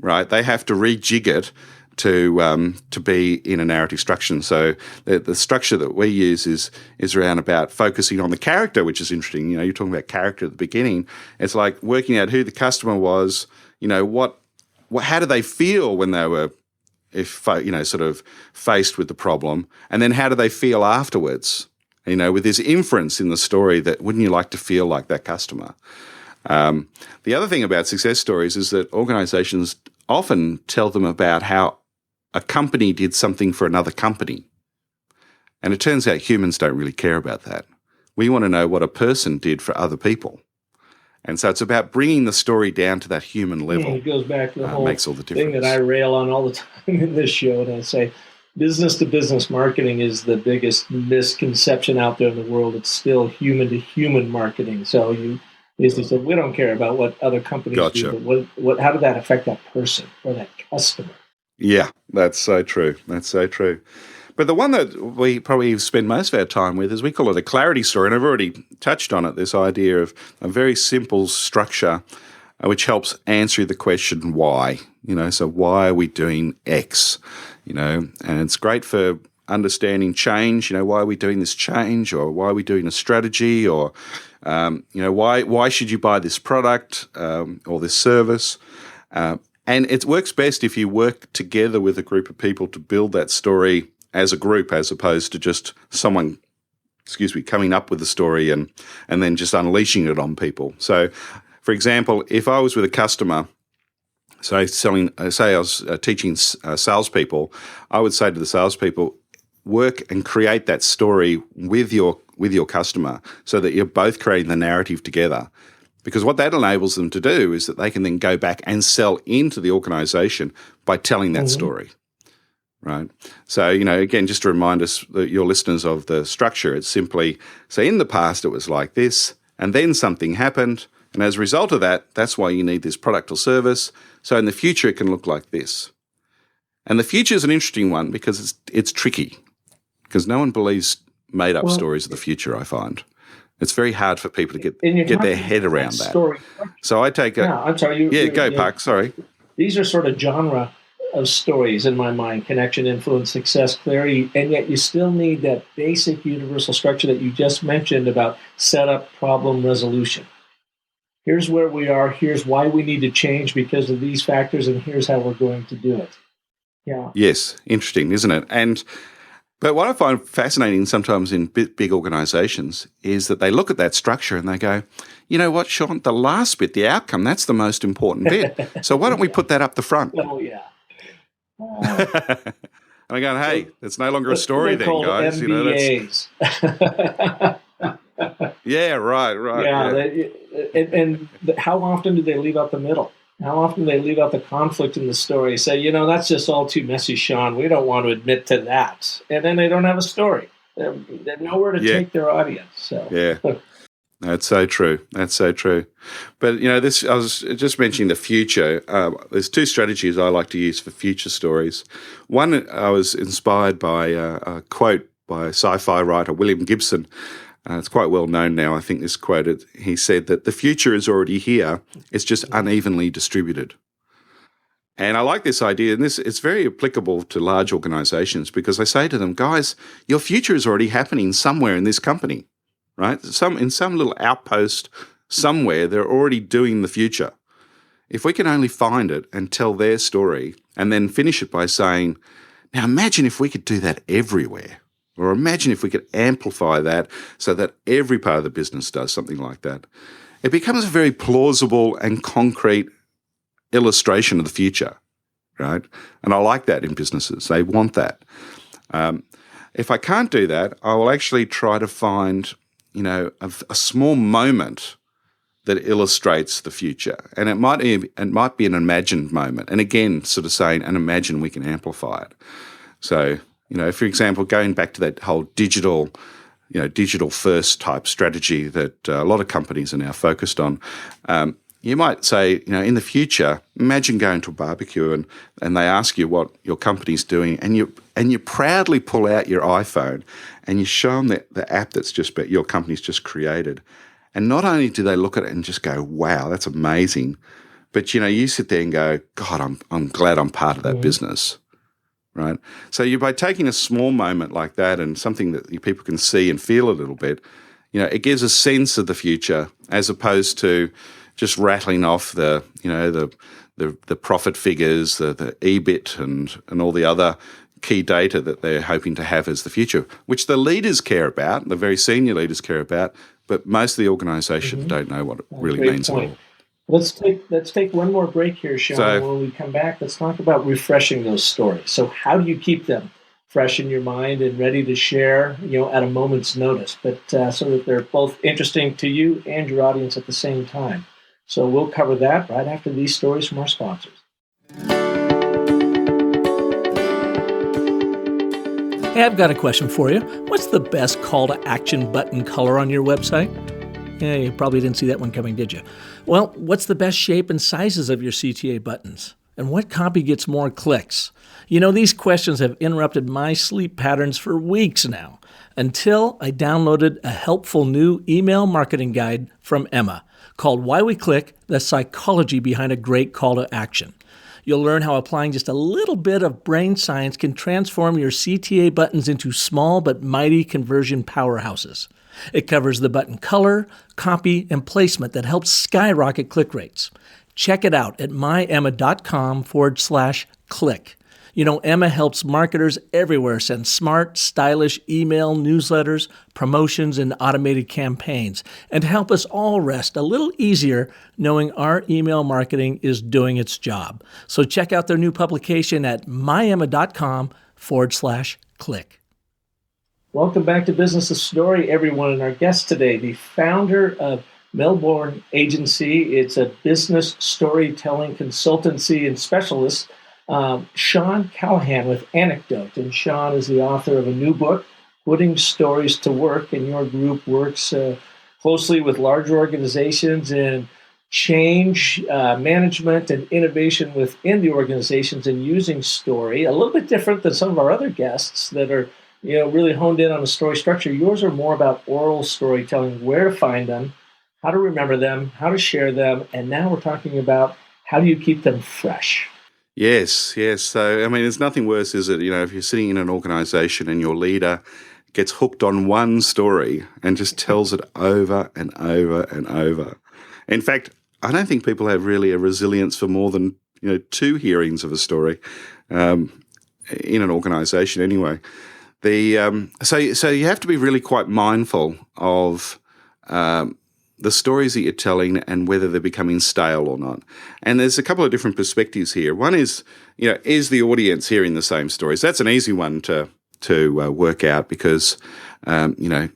right? They have to rejig it to be in a narrative structure. So the structure that we use is around about focusing on the character, which is interesting. You're talking about character at the beginning. It's like working out who the customer was. How do they feel when they were, sort of faced with the problem, and then how do they feel afterwards? With this inference in the story that wouldn't you like to feel like that customer? The other thing about success stories is that organizations often tell them about how a company did something for another company. And it turns out humans don't really care about that. We want to know what a person did for other people. And so it's about bringing the story down to that human level. It goes back to the whole makes all the thing that I rail on all the time in this show. And I say, business-to-business marketing is the biggest misconception out there in the world. It's still human-to-human marketing. So you basically said, we don't care about what other companies do, but how did that affect that person or that customer? Yeah, that's so true. That's so true. But the one that we probably spend most of our time with is we call it a clarity story. And I've already touched on it, this idea of a very simple structure which helps answer the question why. So why are we doing X? And it's great for understanding change. Why are we doing this change, or why are we doing a strategy, or why should you buy this product or this service? And it works best if you work together with a group of people to build that story as a group, as opposed to just someone coming up with the story and then just unleashing it on people. So, for example, if I was with a customer, say I was teaching salespeople, I would say to the salespeople, work and create that story with your customer so that you're both creating the narrative together. Because what that enables them to do is that they can then go back and sell into the organization by telling that story, right? So, again, just to remind us, your listeners, of the structure, it's simply, say, in the past it was like this, and then something happened, and as a result of that, that's why you need this product or service. So in the future, it can look like this. And the future is an interesting one because it's tricky, because no one believes made-up stories of the future, I find. It's very hard for people to get their head around that. Story. So I take I'm sorry. Go, Park. Sorry. These are sort of genre of stories in my mind: connection, influence, success, clarity, and yet you still need that basic universal structure that you just mentioned about setup, problem, resolution. Here's where we are. Here's why we need to change because of these factors, and here's how we're going to do it. Yeah. Yes, interesting, isn't it? But what I find fascinating sometimes in big organizations is that they look at that structure and they go, you know what, Shawn, the last bit, the outcome, that's the most important bit. So why don't we put that up the front? Oh, yeah. And I'm going, hey, it's no longer a story then, guys. MBAs. Yeah, right. Yeah. And how often do they leave out the middle? How often do they leave out the conflict in the story? Say, that's just all too messy, Shawn. We don't want to admit to that. And then they don't have a story. They're nowhere to take their audience. So. Yeah. That's so true. But, I was just mentioning the future. There's two strategies I like to use for future stories. One, I was inspired by a quote by sci-fi writer William Gibson. It's quite well known now. I think this quoted. He said that the future is already here. It's just unevenly distributed. And I like this idea, and it's very applicable to large organizations because I say to them, guys, your future is already happening somewhere in this company, right? In some little outpost somewhere, they're already doing the future. If we can only find it and tell their story and then finish it by saying, now imagine if we could do that everywhere. Or imagine if we could amplify that so that every part of the business does something like that. It becomes a very plausible and concrete illustration of the future, right? And I like that in businesses. They want that. If I can't do that, I will actually try to find, a small moment that illustrates the future. And it might be an imagined moment. And again, sort of saying, and imagine we can amplify it. So, for example, going back to that whole digital first type strategy that a lot of companies are now focused on, you might say, in the future, imagine going to a barbecue and they ask you what your company's doing, and you proudly pull out your iPhone and you show them the app that's your company's just created. And not only do they look at it and just go, wow, that's amazing, but you sit there and go, God, I'm glad I'm part of that business. Right. So by taking a small moment like that and something that people can see and feel a little bit, it gives a sense of the future as opposed to just rattling off the profit figures, the EBIT and all the other key data that they're hoping to have as the future, which the leaders care about, the very senior leaders care about, but most of the organization don't know what it really means at all. Let's take one more break here, Shawn. When we come back, let's talk about refreshing those stories. So how do you keep them fresh in your mind and ready to share, at a moment's notice, but so that they're both interesting to you and your audience at the same time? So we'll cover that right after these stories from our sponsors. Hey, I've got a question for you. What's the best call to action button color on your website? Yeah, you probably didn't see that one coming, did you? Well, what's the best shape and sizes of your CTA buttons? And what copy gets more clicks? These questions have interrupted my sleep patterns for weeks now, until I downloaded a helpful new email marketing guide from Emma called Why We Click: The Psychology Behind a Great Call to Action. You'll learn how applying just a little bit of brain science can transform your CTA buttons into small but mighty conversion powerhouses. It covers the button color, copy, and placement that helps skyrocket click rates. Check it out at myemma.com/click. You know, Emma helps marketers everywhere send smart, stylish email newsletters, promotions, and automated campaigns, and to help us all rest a little easier knowing our email marketing is doing its job. So check out their new publication at myemma.com/click. Welcome back to Business of Story, everyone, and our guest today, the founder of Melbourne Agency. It's a business storytelling consultancy and specialist, Shawn Callahan with Anecdote. And Shawn is the author of a new book, Putting Stories to Work, and your group works closely with large organizations and change management and innovation within the organizations and using story. A little bit different than some of our other guests that are really honed in on the story structure. Yours are more about oral storytelling, where to find them, how to remember them, how to share them, and now we're talking about how do you keep them fresh. Yes. So, I mean, there's nothing worse, is it? If you're sitting in an organization and your leader gets hooked on one story and just tells it over and over and over. In fact, I don't think people have really a resilience for more than, two hearings of a story in an organization anyway. So you have to be really quite mindful of the stories that you're telling and whether they're becoming stale or not. And there's a couple of different perspectives here. One is, is the audience hearing the same stories? That's an easy one to work out because, you can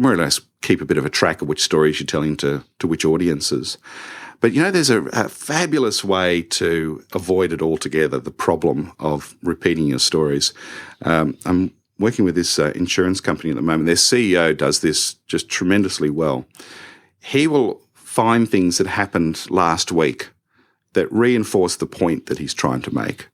more or less keep a bit of a track of which stories you're telling to which audiences. But, there's a fabulous way to avoid it altogether, the problem of repeating your stories. I'm working with this insurance company at the moment. Their CEO does this just tremendously well. He will find things that happened last week that reinforce the point that he's trying to make,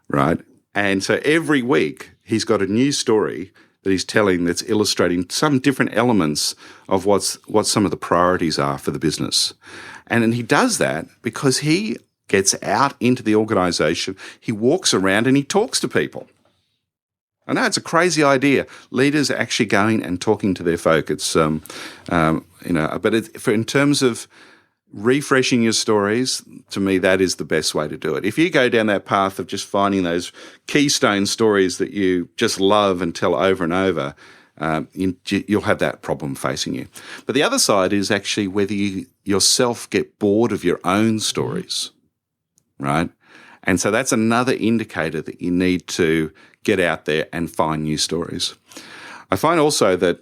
right? And so every week he's got a new story that he's telling that's illustrating some different elements of what some of the priorities are for the business. And then he does that because he gets out into the organization, he walks around and he talks to people. I know it's a crazy idea. Leaders are actually going and talking to their folk. It's, but in terms of refreshing your stories, to me, that is the best way to do it. If you go down that path of just finding those keystone stories that you just love and tell over and over, you'll have that problem facing you. But the other side is actually whether you yourself get bored of your own stories, right? And so that's another indicator that you need to get out there and find new stories. I find also that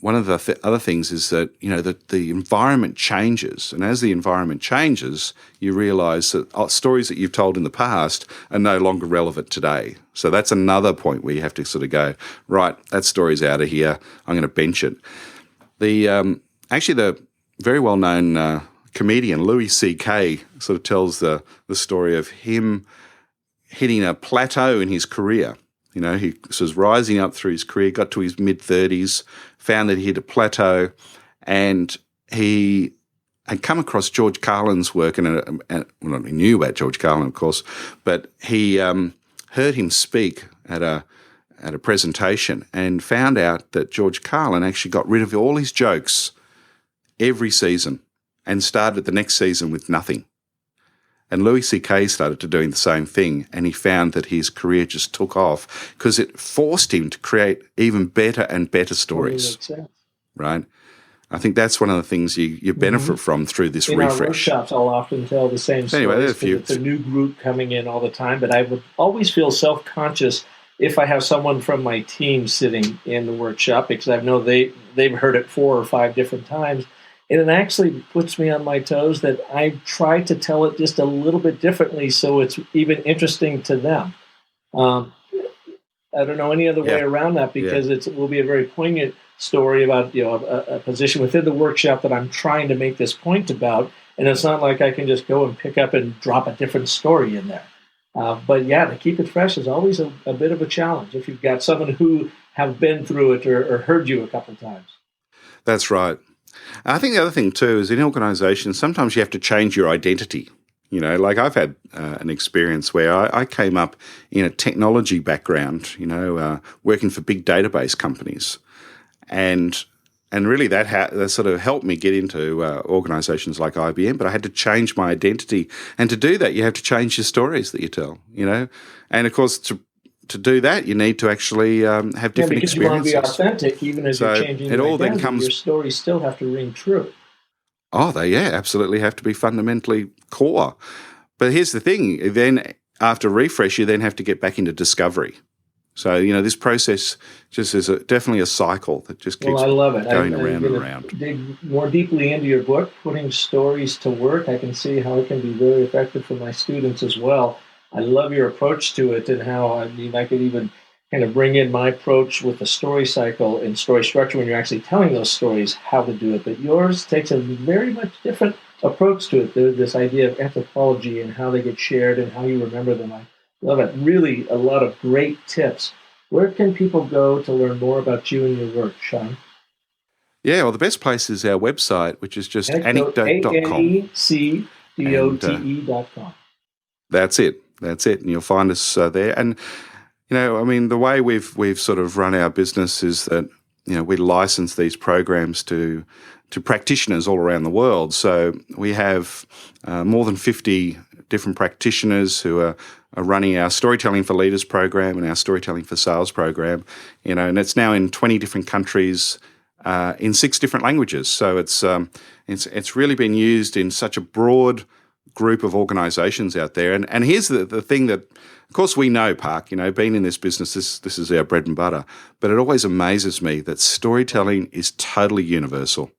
one of the other things is that, that the environment changes. And as the environment changes, you realise that stories that you've told in the past are no longer relevant today. So that's another point where you have to sort of go, right, that story's out of here. I'm going to bench it. The very well-known comedian Louis C.K. sort of tells the story of him hitting a plateau in his career. He was rising up through his career, got to his mid-30s, found that he hit a plateau, and he had come across George Carlin's work, and he knew about George Carlin, of course, but he heard him speak at a presentation and found out that George Carlin actually got rid of all his jokes every season and started the next season with nothing. And Louis C.K. started to doing the same thing, and he found that his career just took off because it forced him to create even better and better stories. Makes sense. Right? I think that's one of the things you benefit from through this refresh. In our workshops, I'll often tell the same stories because it's a new group coming in all the time, but I would always feel self-conscious if I have someone from my team sitting in the workshop because I know they've heard it 4 or 5 different times. And it actually puts me on my toes that I try to tell it just a little bit differently so it's even interesting to them. I don't know any other way around that because it will be a very poignant story about a position within the workshop that I'm trying to make this point about. And it's not like I can just go and pick up and drop a different story in there. But to keep it fresh is always a bit of a challenge if you've got someone who have been through it or heard you a couple of times. That's right. I think the other thing too is in organizations, sometimes you have to change your identity. Like I've had an experience where I came up in a technology background, working for big database companies. And really that sort of helped me get into organizations like IBM, but I had to change my identity. And to do that, you have to change your stories that you tell, And of course, to do that, you need to actually have different experiences. Because you want to be authentic, even as you're changing your identity, your stories still have to ring true. Oh, they absolutely have to be fundamentally core. But here's the thing, then after refresh, you then have to get back into discovery. So, this process just is definitely a cycle that just keeps I love it. going around and around. Dig more deeply into your book, putting stories to work. I can see how it can be very effective for my students as well. I love your approach to it and how, I could even kind of bring in my approach with the story cycle and story structure when you're actually telling those stories, how to do it. But yours takes a very much different approach to it. This idea of anthropology and how they get shared and how you remember them. I love it. Really, a lot of great tips. Where can people go to learn more about you and your work, Shawn? Yeah, well, the best place is our website, which is just anecdote.com. anecdote.com. That's it. And you'll find us there. And, the way we've sort of run our business is that, we license these programs to practitioners all around the world. So we have more than 50 different practitioners who are running our Storytelling for Leaders program and our Storytelling for Sales program, and it's now in 20 different countries in 6 different languages. So it's really been used in such a broad group of organizations out there. And here's the thing that, of course, we know, Park, being in this business, this is our bread and butter, but it always amazes me that storytelling is totally universal.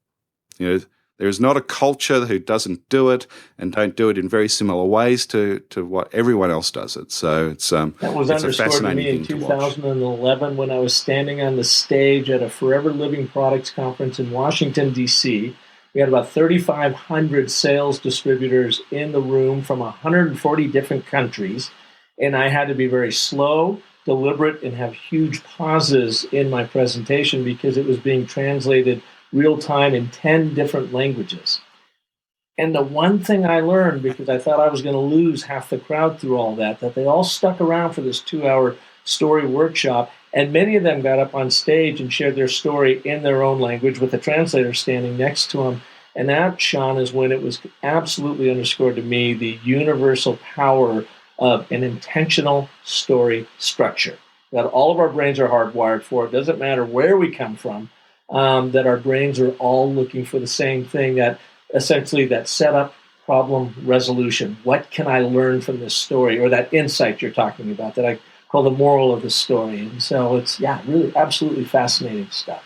There is not a culture who doesn't do it and don't do it in very similar ways to what everyone else does it. So that was underscored to me in 2011 when I was standing on the stage at a Forever Living Products conference in Washington, D.C. We had about 3,500 sales distributors in the room from 140 different countries, and I had to be very slow, deliberate, and have huge pauses in my presentation because it was being translated real time in 10 different languages. And the one thing I learned, because I thought I was going to lose half the crowd through all that they all stuck around for this 2-hour story workshop, and many of them got up on stage and shared their story in their own language with the translator standing next to them. And that, Shawn, is when it was absolutely underscored to me the universal power of an intentional story structure, that all of our brains are hardwired for. It doesn't matter where we come from, that our brains are all looking for the same thing, that essentially that setup, problem, resolution. What can I learn from this story, or that insight you're talking about that I call the moral of the story? And so it's, really absolutely fascinating stuff.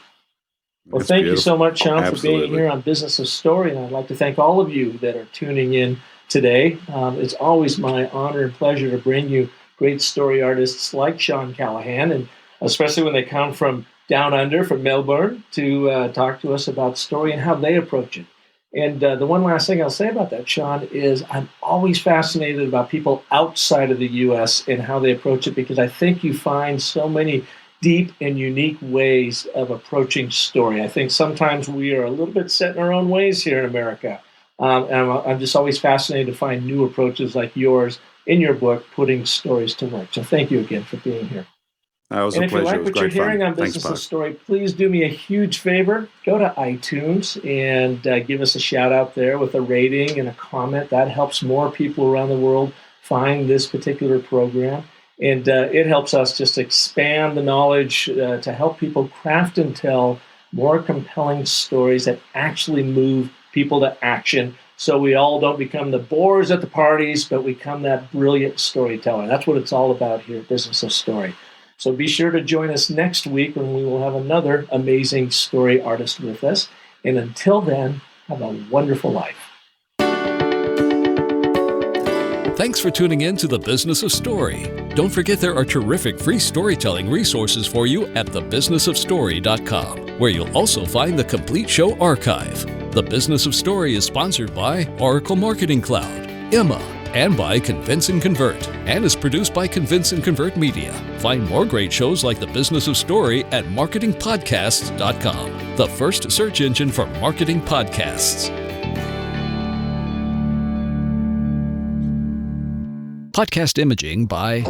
Well, That's thank beautiful. you so much, Shawn, Absolutely. for being here on Business of Story. And I'd like to thank all of you that are tuning in today. It's always my honor and pleasure to bring you great story artists like Shawn Callahan, and especially when they come from down under, from Melbourne, to talk to us about story and how they approach it. And the one last thing I'll say about that, Shawn, is I'm always fascinated about people outside of the U.S. and how they approach it, because I think you find so many deep and unique ways of approaching story. I think sometimes we are a little bit set in our own ways here in America. And I'm just always fascinated to find new approaches like yours in your book, Putting Stories to Work. So thank you again for being here. It was and a if pleasure. you like It was what you're great fun. hearing on Thanks, Business Park. of Story, please do me a huge favor. Go to iTunes and give us a shout out there with a rating and a comment. That helps more people around the world find this particular program. And it helps us just expand the knowledge to help people craft and tell more compelling stories that actually move people to action, so we all don't become the bores at the parties, but we become that brilliant storyteller. That's what it's all about here at Business of Story. So be sure to join us next week when we will have another amazing story artist with us. And until then, have a wonderful life. Thanks for tuning in to The Business of Story. Don't forget there are terrific free storytelling resources for you at thebusinessofstory.com, where you'll also find the complete show archive. The Business of Story is sponsored by Oracle Marketing Cloud, Emma, and by Convince and Convert, and is produced by Convince and Convert Media. Find more great shows like The Business of Story at marketingpodcasts.com, the first search engine for marketing podcasts. Podcast imaging by